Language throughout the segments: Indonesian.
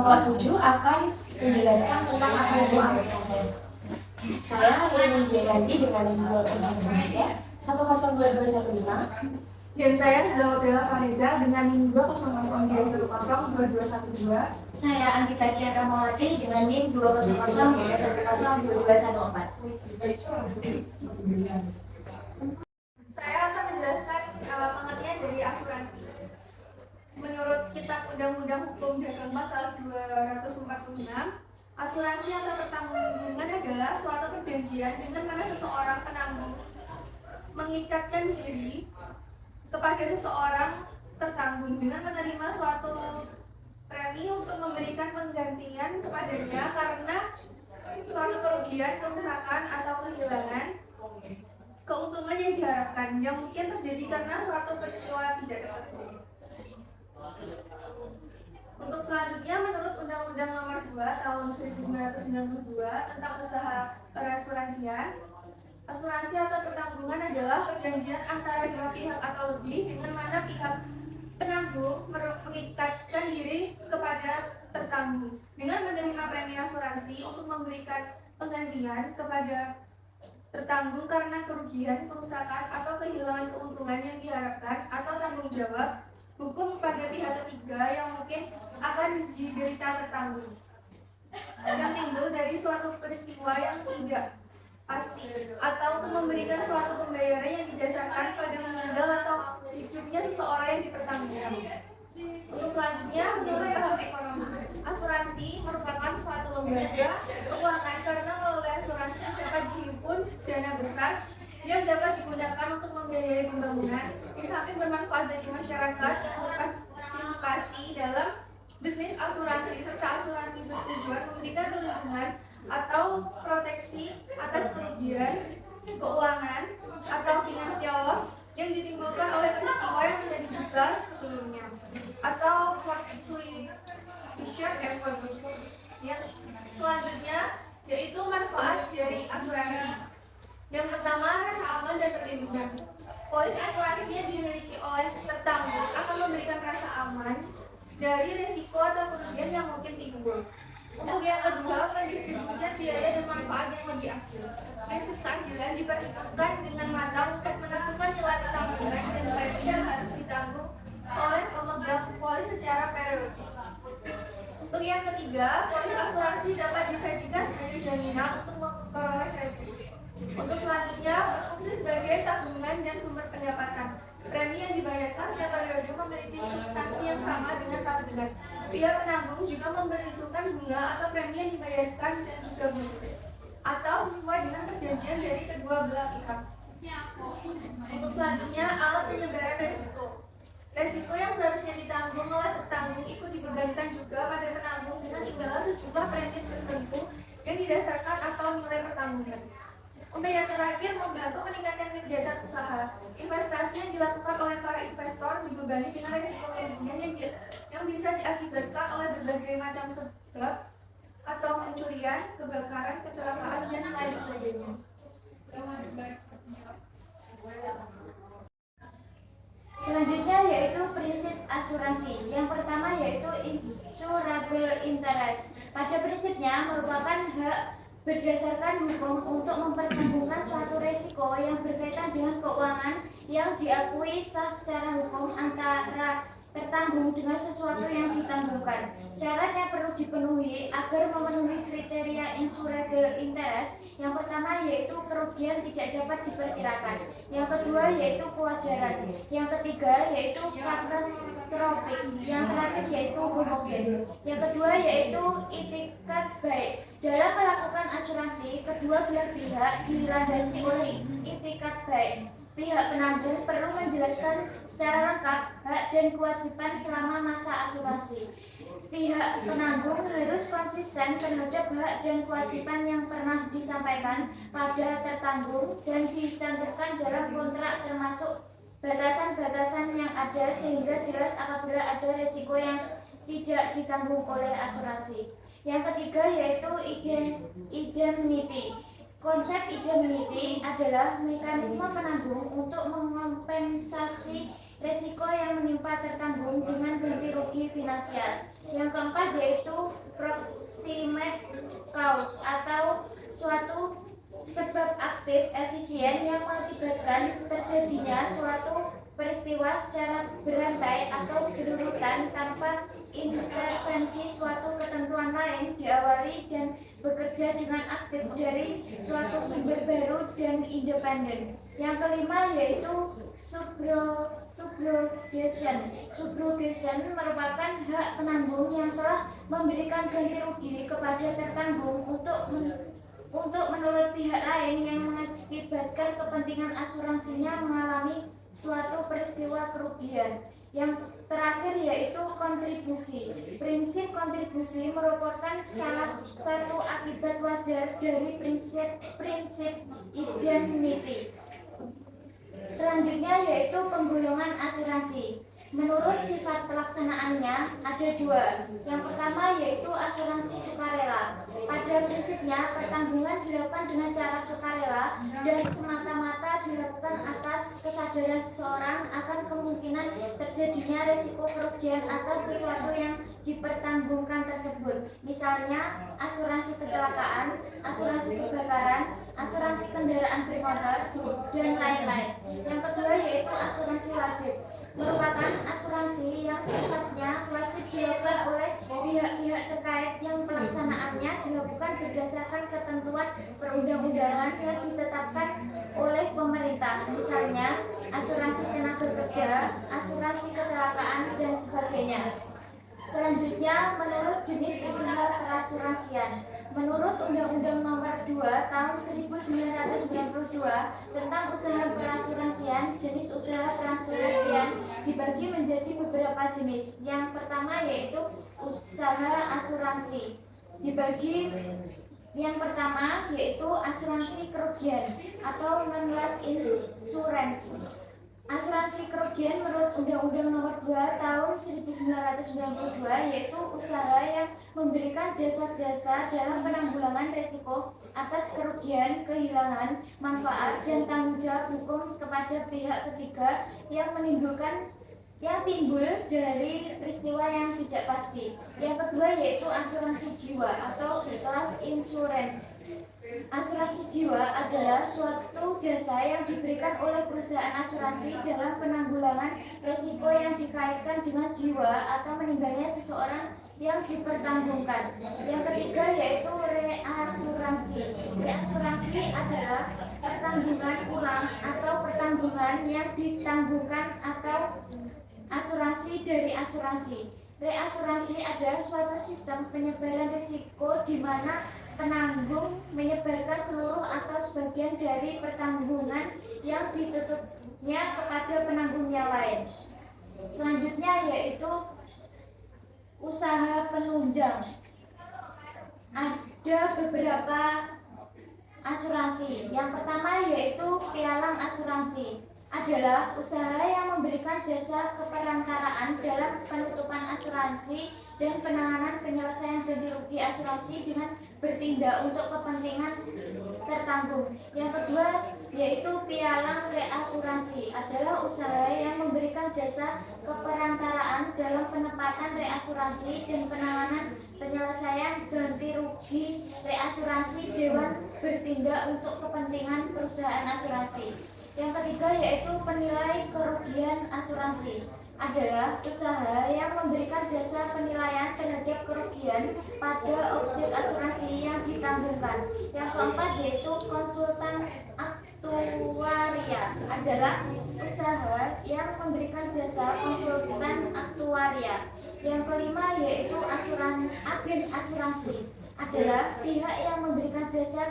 kelompok 7 akan menjelaskan tentang apa itu asuransi. Saya ingin diganti dengan 203 10215. Dan saya Zawabella Fariza dengan NIM 20032102212. Saya Anggita Kiara Maulati dengan NIM 20031102214. Saya akan menjelaskan pengertian dari asuransi. Menurut Kitab Undang-Undang Hukum Dagang Pasal 246, asuransi atau pertanggungan adalah suatu perjanjian dengan mana seseorang penanggung mengikatkan diri kepada seseorang tertanggung dengan menerima suatu premi untuk memberikan penggantian kepadanya karena suatu kerugian, kerusakan, atau kehilangan keuntungan yang diharapkan yang mungkin terjadi karena suatu peristiwa tidak dapat. Untuk selanjutnya, menurut Undang-Undang Nomor 2 Tahun 1992 tentang usaha perasuransian, asuransi atau pertanggungan adalah perjanjian antara dua pihak atau lebih dengan mana pihak penanggung mengikatkan diri kepada tertanggung dengan menerima premi asuransi untuk memberikan penggantian kepada tertanggung karena kerugian, kerusakan, atau kehilangan keuntungan yang diharapkan atau tanggung jawab hukum pada pihak ketiga yang mungkin akan diderita tertanggung yang timbul dari suatu peristiwa yang tidak pasti atau untuk memberikan suatu pembayaran yang didasarkan pada meninggal atau hidupnya seseorang yang dipertanggungkan. Untuk selanjutnya, menurut paham ekonomi, asuransi merupakan suatu lembaga keuangan karena melalui asuransi dapat dihimpun dana besar yang dapat digunakan untuk membiayai pembangunan di samping bermanfaat bagi masyarakat yang berpartisipasi dalam bisnis asuransi serta asuransi bertujuan memberikan perlindungan atau proteksi atas kerugian keuangan atau financial loss yang ditimbulkan oleh peristiwa yang tidak diduga sebelumnya atau fortuitous event. Yang selanjutnya yaitu manfaat dari asuransi. Yang pertama, rasa aman dan perlindungan. Polis asuransi yang dimiliki oleh tertanggung akan memberikan rasa aman dari risiko atau kerugian yang mungkin timbul. Untuk yang kedua, pendistribusian biaya dan manfaat yang lebih adil. Prinsip keadilan diperhitungkan dengan matang untuk menentukan nilai tanggungan dan premi yang harus ditanggung oleh pemegang polis secara periodik. Untuk yang ketiga, polis asuransi dapat disajikan sebagai jaminan untuk memperoleh kredit. Untuk selanjutnya, berfungsi sebagai tabungan dan sumber pendapatan. Premi yang dibayarkan setiap periode memiliki substansi yang sama dengan tabungan. Pihak penanggung juga memperhitungkan bunga atau premi yang dibayarkan dan juga bonus atau sesuai dengan perjanjian dari kedua belah pihak. Untuk selanjutnya, alat penyebaran resiko. Resiko yang seharusnya ditanggung oleh tertanggung ikut dibebankan juga pada penanggung dengan imbalan sejumlah premi tertentu yang didasarkan atau nilai pertanggungan. Untuk yang terakhir, membantu meningkatkan kegiatan usaha. Investasi yang dilakukan oleh para investor dibebani dengan risiko kerugian yang bisa diakibatkan oleh berbagai macam sebab atau pencurian, kebakaran, kecelakaan, dan lain sebagainya. Selanjutnya yaitu prinsip asuransi. Yang pertama yaitu insurable interest. Pada prinsipnya merupakan hak berdasarkan hukum untuk mempertanggungan suatu risiko yang berkaitan dengan keuangan yang diakui sah secara hukum antara tertanggung dengan sesuatu yang ditanggungkan. Syaratnya perlu dipenuhi agar memenuhi kriteria insurable interest. Yang pertama yaitu kerugian tidak dapat diperkirakan. Yang kedua yaitu kewajaran. Yang ketiga yaitu katastrofik. Yang terakhir yaitu homogen. Yang kedua yaitu itikat baik. Dalam melakukan asuransi, kedua belah pihak dilandasi oleh itikat baik. Pihak penanggung perlu menjelaskan secara lengkap hak dan kewajiban selama masa asuransi. Pihak penanggung harus konsisten terhadap hak dan kewajiban yang pernah disampaikan pada tertanggung dan dicantumkan dalam kontrak termasuk batasan-batasan yang ada sehingga jelas apabila ada risiko yang tidak ditanggung oleh asuransi. Yang ketiga yaitu indemnity. Konsep indemnity adalah mekanisme penanggung untuk mengompensasi resiko yang menimpa tertanggung dengan ganti rugi finansial. Yang keempat yaitu proximate cause atau suatu sebab aktif efisien yang mengakibatkan terjadinya suatu peristiwa secara berantai atau berurutan tanpa intervensi suatu ketentuan lain, diawali dan bekerja dengan aktif dari suatu sumber baru dan independen. Yang kelima yaitu subrogation. Subrogation merupakan hak penanggung yang telah memberikan ganti rugi kepada tertanggung untuk menurut pihak lain yang mengakibatkan kepentingan asuransinya mengalami suatu peristiwa kerugian. Yang terakhir yaitu kontribusi. Prinsip kontribusi merupakan salah satu akibat wajar dari prinsip indemnity. Selanjutnya yaitu penggolongan asuransi. Menurut sifat pelaksanaannya ada dua. Yang pertama yaitu asuransi sukarela. Pada prinsipnya pertanggungan dilakukan dengan cara sukarela dan semata-mata dilakukan atas kesadaran seseorang akan kemungkinan terjadinya resiko kerugian atas sesuatu yang dipertanggungkan tersebut. Misalnya asuransi kecelakaan, asuransi kebakaran, asuransi kendaraan bermotor, dan lain-lain. Yang kedua yaitu asuransi wajib. Merupakan asuransi yang sifatnya wajib dilakukan oleh pihak-pihak terkait yang pelaksanaannya dilakukan berdasarkan ketentuan perundang-undangan yang ditetapkan oleh pemerintah, misalnya asuransi tenaga kerja, asuransi kecelakaan, dan sebagainya. Selanjutnya, menurut jenis usaha perasuransian. Menurut Undang-Undang Nomor 2 Tahun 1992 tentang usaha perasuransian, jenis usaha perasuransian dibagi menjadi beberapa jenis. Yang pertama yaitu usaha asuransi. Yang pertama yaitu asuransi kerugian atau non-life insurance. Asuransi kerugian menurut Undang-Undang Nomor 2 Tahun 1992 yaitu usaha yang memberikan jasa-jasa dalam penanggulangan risiko atas kerugian, kehilangan, manfaat, dan tanggung jawab hukum kepada pihak ketiga yang timbul dari peristiwa yang tidak pasti. Yang kedua yaitu asuransi jiwa atau life insurance. Asuransi jiwa adalah suatu jasa yang diberikan oleh perusahaan asuransi dalam penanggulangan risiko yang dikaitkan dengan jiwa atau meninggalnya seseorang yang dipertanggungkan. Yang ketiga yaitu reasuransi. Reasuransi adalah pertanggungan ulang atau pertanggungan yang ditanggungkan atau asuransi dari asuransi. Reasuransi adalah suatu sistem penyebaran risiko di mana penanggung menyebarkan seluruh atau sebagian dari pertanggungan yang ditutupnya kepada penanggungnya lain. Selanjutnya yaitu usaha penunjang. Ada beberapa asuransi. Yang pertama yaitu pialang asuransi. Adalah usaha yang memberikan jasa keperantaraan dalam penutupan asuransi dan penanganan penyelesaian ganti rugi asuransi dengan bertindak untuk kepentingan tertanggung. Yang kedua yaitu pialang reasuransi. Adalah usaha yang memberikan jasa keperantaraan dalam penempatan reasuransi dan penanganan penyelesaian ganti rugi reasuransi dewan bertindak untuk kepentingan perusahaan asuransi. Yang ketiga yaitu penilai kerugian asuransi. Adalah usaha yang memberikan jasa penilaian terhadap kerugian pada objek asuransi yang ditanggungkan. Yang keempat yaitu konsultan aktuaria. Adalah usaha yang memberikan jasa konsultan aktuaria. Yang kelima yaitu agen asuransi. Adalah pihak yang memberikan jasa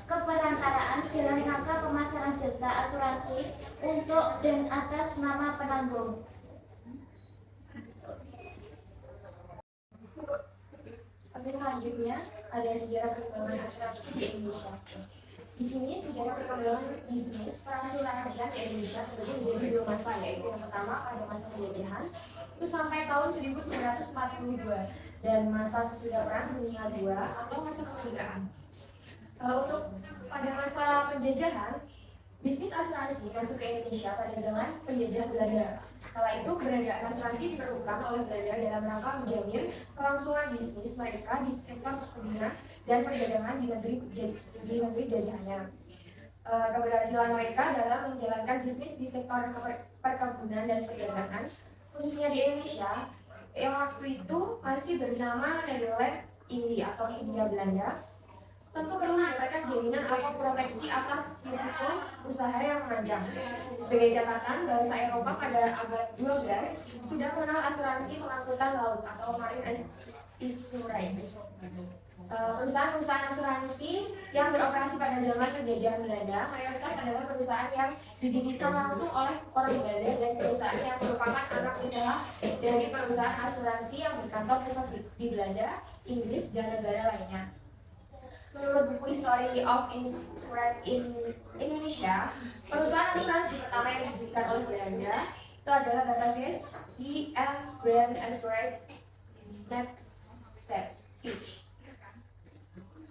keperantaraan dalam rangka pemasaran jasa asuransi untuk dan atas nama penanggung. Oke, selanjutnya ada sejarah perkembangan asuransi di Indonesia. Di sini sejarah perkembangan bisnis perasuransian di Indonesia terbagi menjadi dua masa, yaitu yang pertama pada masa penjajahan itu sampai tahun 1942 dan masa sesudah perang dunia II atau masa kemerdekaan. Untuk pada masa penjajahan, bisnis asuransi masuk ke Indonesia pada zaman penjajah Belanda. Kala itu keberadaan asuransi diperlukan oleh Belanda dalam rangka menjamin kelangsungan bisnis mereka di sektor perkebunan dan perdagangan di negeri jajahannya. Keberhasilan mereka dalam menjalankan bisnis di sektor perkebunan dan perdagangan, khususnya di Indonesia, yang waktu itu masih bernama Nederland India atau Hindia Belanda, tentu perlu mendapatkan jaminan atau proteksi atas risiko usaha yang menanjak. Sebagai catatan, bangsa Eropa pada abad 12 sudah mengenal asuransi pengangkutan laut atau marine insurance. Perusahaan-perusahaan asuransi yang beroperasi pada zaman penjajahan Belanda mayoritas adalah perusahaan yang didirikan langsung oleh orang Belanda dan perusahaan yang merupakan anak usaha dari perusahaan asuransi yang berkantor pusat di Belanda, Inggris, dan negara lainnya. Menurut buku History of Insurance in Indonesia, perusahaan asuransi pertama yang didirikan oleh Belanda itu adalah Batavus Sea and Grand Assurance Matsepich.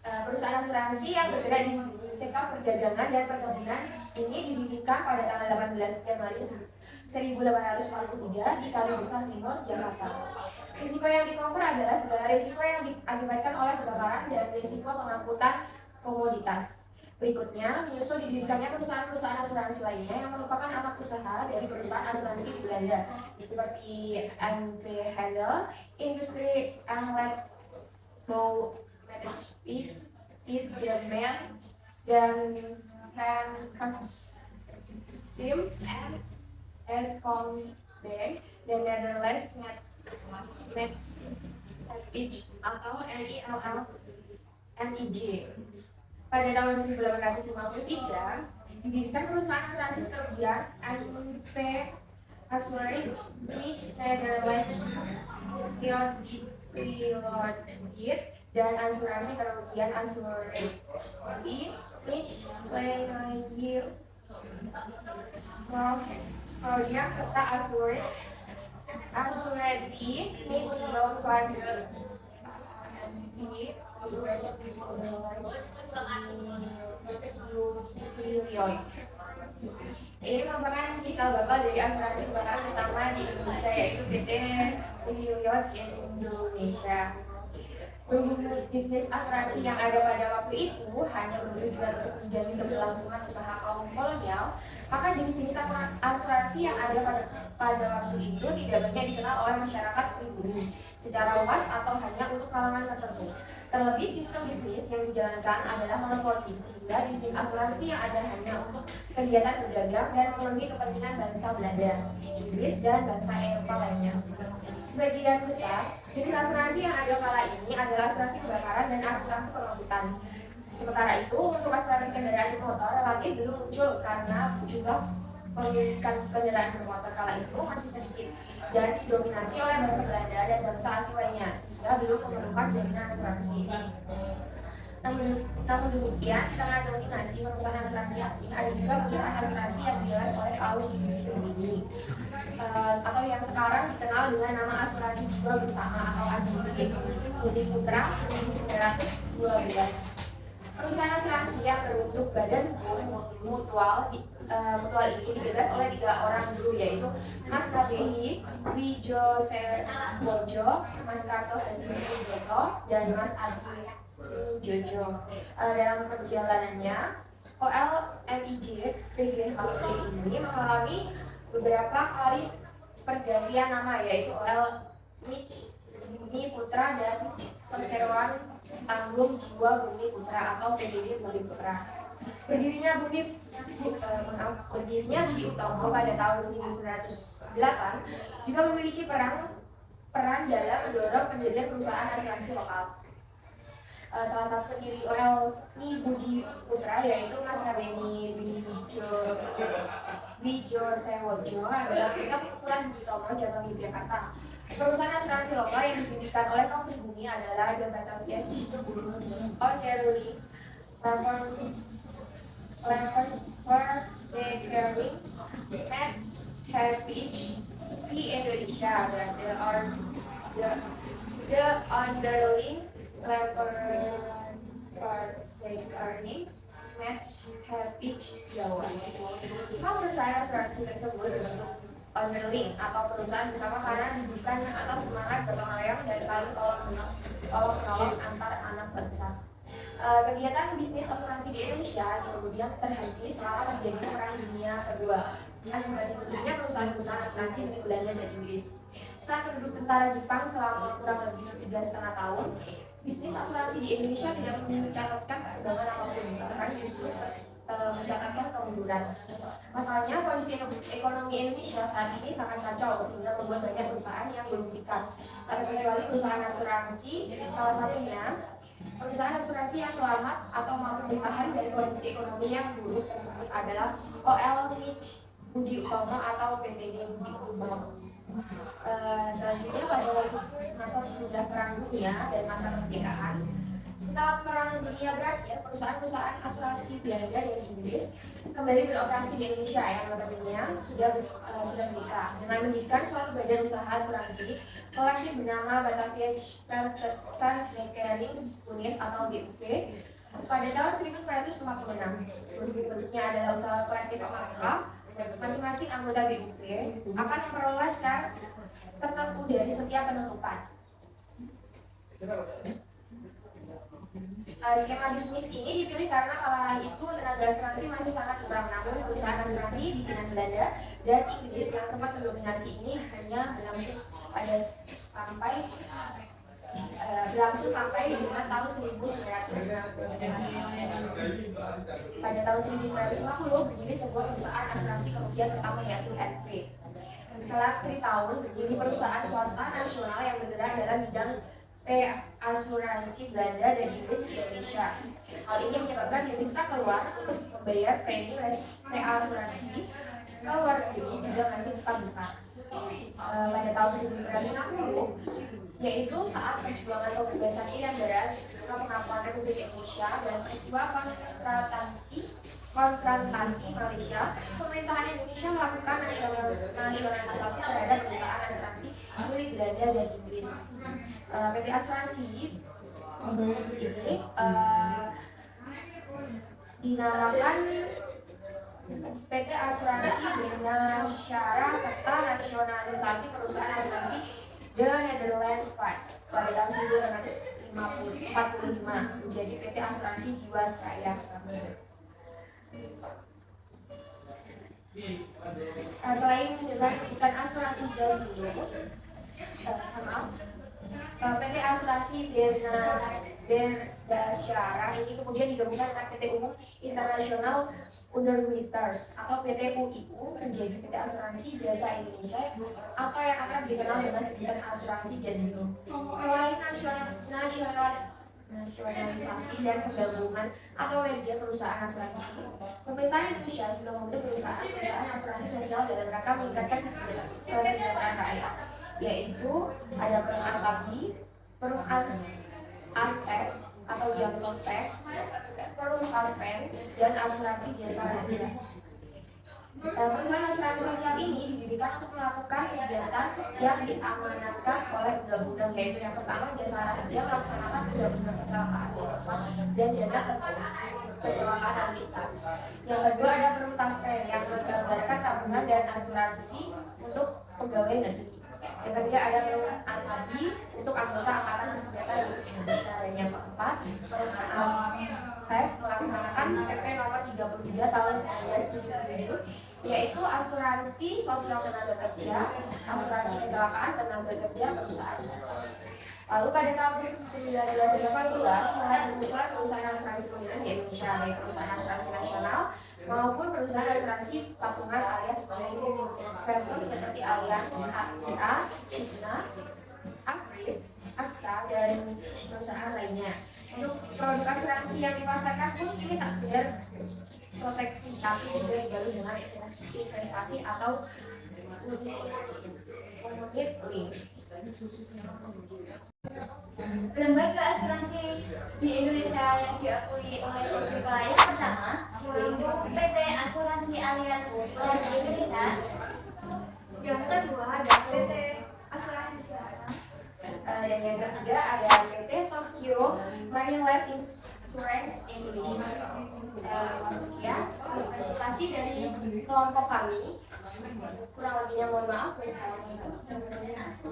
Perusahaan asuransi yang bergerak di sektor perdagangan dan perkebunan ini didirikan pada tanggal 18 Januari 1843 di Kalimantan Timur, Jakarta. Risiko yang di-cover adalah segala risiko yang diakibatkan oleh kebakaran dan risiko pengangkutan komoditas. Berikutnya, menyusul didirikannya perusahaan-perusahaan asuransi lainnya yang merupakan anak usaha dari perusahaan asuransi di Belanda, seperti MV Handel, Industri Anglet Bow Mathematics, Tidman, dan Van Sim, Eskom Bank, dan Netherlands Mathematics atau NILL-NIJ. Pada tahun 1853, didirikan perusahaan asuransi kerugian NV Assurance Netherlands Theodit dan asuransi kerugian Assurance Mitch Lenier Scoria serta Assurity Mitch Brown Vander Ini merupakan cikal bakal dari asuransi kebakaran pertama di Indonesia, yaitu PT Hilliard Indonesia. Bisnis asuransi yang ada pada waktu itu hanya bertujuan untuk menjamin keberlangsungan usaha kaum kolonial, maka jenis-jenis asuransi yang ada pada waktu itu tidak banyak dikenal oleh masyarakat pribumi secara luas atau hanya untuk kalangan tertentu. Terlebih sistem bisnis yang dijalankan adalah monopoli, sehingga bisnis asuransi yang ada hanya untuk kegiatan berdagang dan memenuhi kepentingan bangsa Belanda, Inggris, dan bangsa Eropa lainnya. Sebagian besar, jenis asuransi yang ada kala ini adalah asuransi kebakaran dan asuransi pengangkutan. Sementara itu, untuk asuransi kendaraan bermotor relatif belum muncul karena jumlah pemilikan kendaraan bermotor kala itu masih sedikit dan didominasi oleh bangsa Belanda dan bangsa asing lainnya, sehingga belum memerlukan jaminan asuransi. Namun demikian, di tengah dominasi perusahaan asuransi asing, ada juga perusahaan asuransi yang digelar oleh kaum pribumi atau yang sekarang dikenal dengan nama asuransi juga bersama atau AJB Budi Putra 1912. Perusahaan asuransi yang berbentuk badan hukum mutual ini digagas oleh 3 orang guru, yaitu Mas Kabehi Wijosewojo, Mas Karto Hadi Suboto, dan Mas Adi Jojo. Dalam perjalanannya, OLMIJ PGHP ini mengalami beberapa kali pergantian nama, yaitu OL Bumi Putra dan Perseroan Tanggung Jiwa Bumi Putra atau PDB Bumi Putra. Berdirinya Budi Utomo pada tahun 1908 juga memiliki peran dalam mendorong pendirian perusahaan asuransi lokal. Salah satu pendiri OL Budi Putra yaitu Mas Kabeni Wijosewojo adalah perkumpulan Budi Utomo cabang Yogyakarta. Perusahaan asuransi lokal yang didirikan oleh kaum pribumi adalah The Batavus Onderly, Ravensburg, Zekering, Metz, Herpich, di Indonesia, dan the Underling, Zekering, Metz, Herpich, Jawa. Semua perusahaan asuransi tersebut berbentuk underling atau perusahaan bersama karena didirikan atas semangat gotong royong dan saling tolong menolong antar anak bangsa. Kegiatan bisnis asuransi di Indonesia kemudian terhenti selama terjadinya Perang Dunia Kedua. Akibat ditutupnya perusahaan-perusahaan asuransi milik Belanda dan Inggris. Saat penduduk tentara Jepang selama kurang lebih 3,5 tahun, bisnis asuransi di Indonesia tidak mencatatkan perkembangan apapun, bahkan justru mencatatkan kemunduran. Masalahnya kondisi ekonomi Indonesia saat ini sangat kacau sehingga membuat banyak perusahaan yang merugikan. Terkecuali perusahaan asuransi, salah satunya perusahaan asuransi yang selamat atau mampu bertahan dari kondisi ekonomi yang buruk tersebut adalah OL Mitch Budi Utomo atau PTD Budi Utomo. Selanjutnya pada masa sesudah Perang Dunia dan masa kemerdekaan, setelah Perang Dunia berakhir, perusahaan-perusahaan asuransi Belanda dan Inggris kembali beroperasi di Indonesia yang notabene sudah menikah dengan mendirikan suatu badan usaha asuransi kolektif bernama Batavia Verzekeringsunit atau BUV pada tahun 1956. Bentuknya adalah usaha kolektif mereka. Masing-masing anggota BUV akan memperoleh share tertentu dari setiap penutupan. Skema bisnis ini dipilih karena kala itu tenaga asuransi masih sangat kurang, namun perusahaan asuransi di Belanda dan Inggris yang sempat mendominasi ini hanya berlangsung sampai dengan tahun 1990. Pada tahun 1950 berdiri sebuah perusahaan asuransi kemudian pertama yaitu NP. Setelah 3 tahun berdiri perusahaan swasta nasional yang bergerak dalam bidang asuransi Belanda dan Inggris di Indonesia. Hal ini menyebabkan Indonesia keluar untuk membayar premi asuransi ke luar negeri juga masih tetap besar. Pada tahun 1960, yaitu saat perjuangan pembebasan Irian Barat ke pengakuan Republik Indonesia dan peristiwa konfrontasi Malaysia, pemerintahan Indonesia melakukan nasionalisasi terhadap perusahaan asuransi milik Belanda dan Inggris. PT Asuransi ini dinamakan PT Asuransi dengan syarat serta nasionalisasi perusahaan asuransi The Netherlands Fund pada tahun 1945 menjadi PT Asuransi Jiwasraya. Selain dengan sebutan asuransi Jasindo, PT Asuransi Berdasyara ini kemudian digabungkan dengan PT Umum Internasional Underwriters atau PT UIU menjadi PT Asuransi Jasa Indonesia atau yang akan dikenal dengan sebutan Asuransi Jasindo. Selain nasionalisasi dan penggabungan atau merger perusahaan asuransi, pemerintah Indonesia juga membentuk perusahaan asuransi sosial dalam rangka meningkatkan kesejahteraan rakyat, yaitu ada Perum Asabi, Perum Aspek atau Jamsospek, Perum Kaspen, dan Asuransi Jasa Raja. Perusahaan asuransi sosial ini didirikan untuk melakukan kegiatan yang diamanatkan oleh undang-undang, yaitu yang pertama Jasa Raja melaksanakan undang-undang kecelakaan korban dan dana kecelakaan lalu lintas. Yang kedua ada Perum Taspen yang menyelenggarakan tabungan dan asuransi untuk pegawai negeri. Yang ketiga ada Perum Asabi untuk anggota Angkatan Bersenjata Republik Indonesia. Dan yang keempat Perum Aspek melaksanakan PP nomor 33 tahun 1977, yaitu asuransi sosial tenaga kerja, asuransi kecelakaan tenaga kerja perusahaan swasta. Lalu pada tahun 1980-an mulai bermunculan perusahaan asuransi modern di Indonesia, baik perusahaan asuransi nasional maupun perusahaan asuransi patungan alias joint venture seperti Allianz, AIA, Cigna, Akris, AXA, dan perusahaan lainnya. Untuk produk asuransi yang dipasarkan pun ini tak sekedar proteksi, tapi juga dibalut dengan investasi atau unit link. Lembaga asuransi di Indonesia yang diakui oleh OJK yang pertama yaitu PT Asuransi Allianz Life Indonesia. Yang kedua ada PT Asuransi Silaras. Dan yang ketiga ada PT Tokyo Marine Life Insurance Indonesia. Sekian presentasi dari kelompok kami. Kurang lebih Sebelumnya mohon maaf. Wassalamualaikum warahmatullahi wabarakatuh.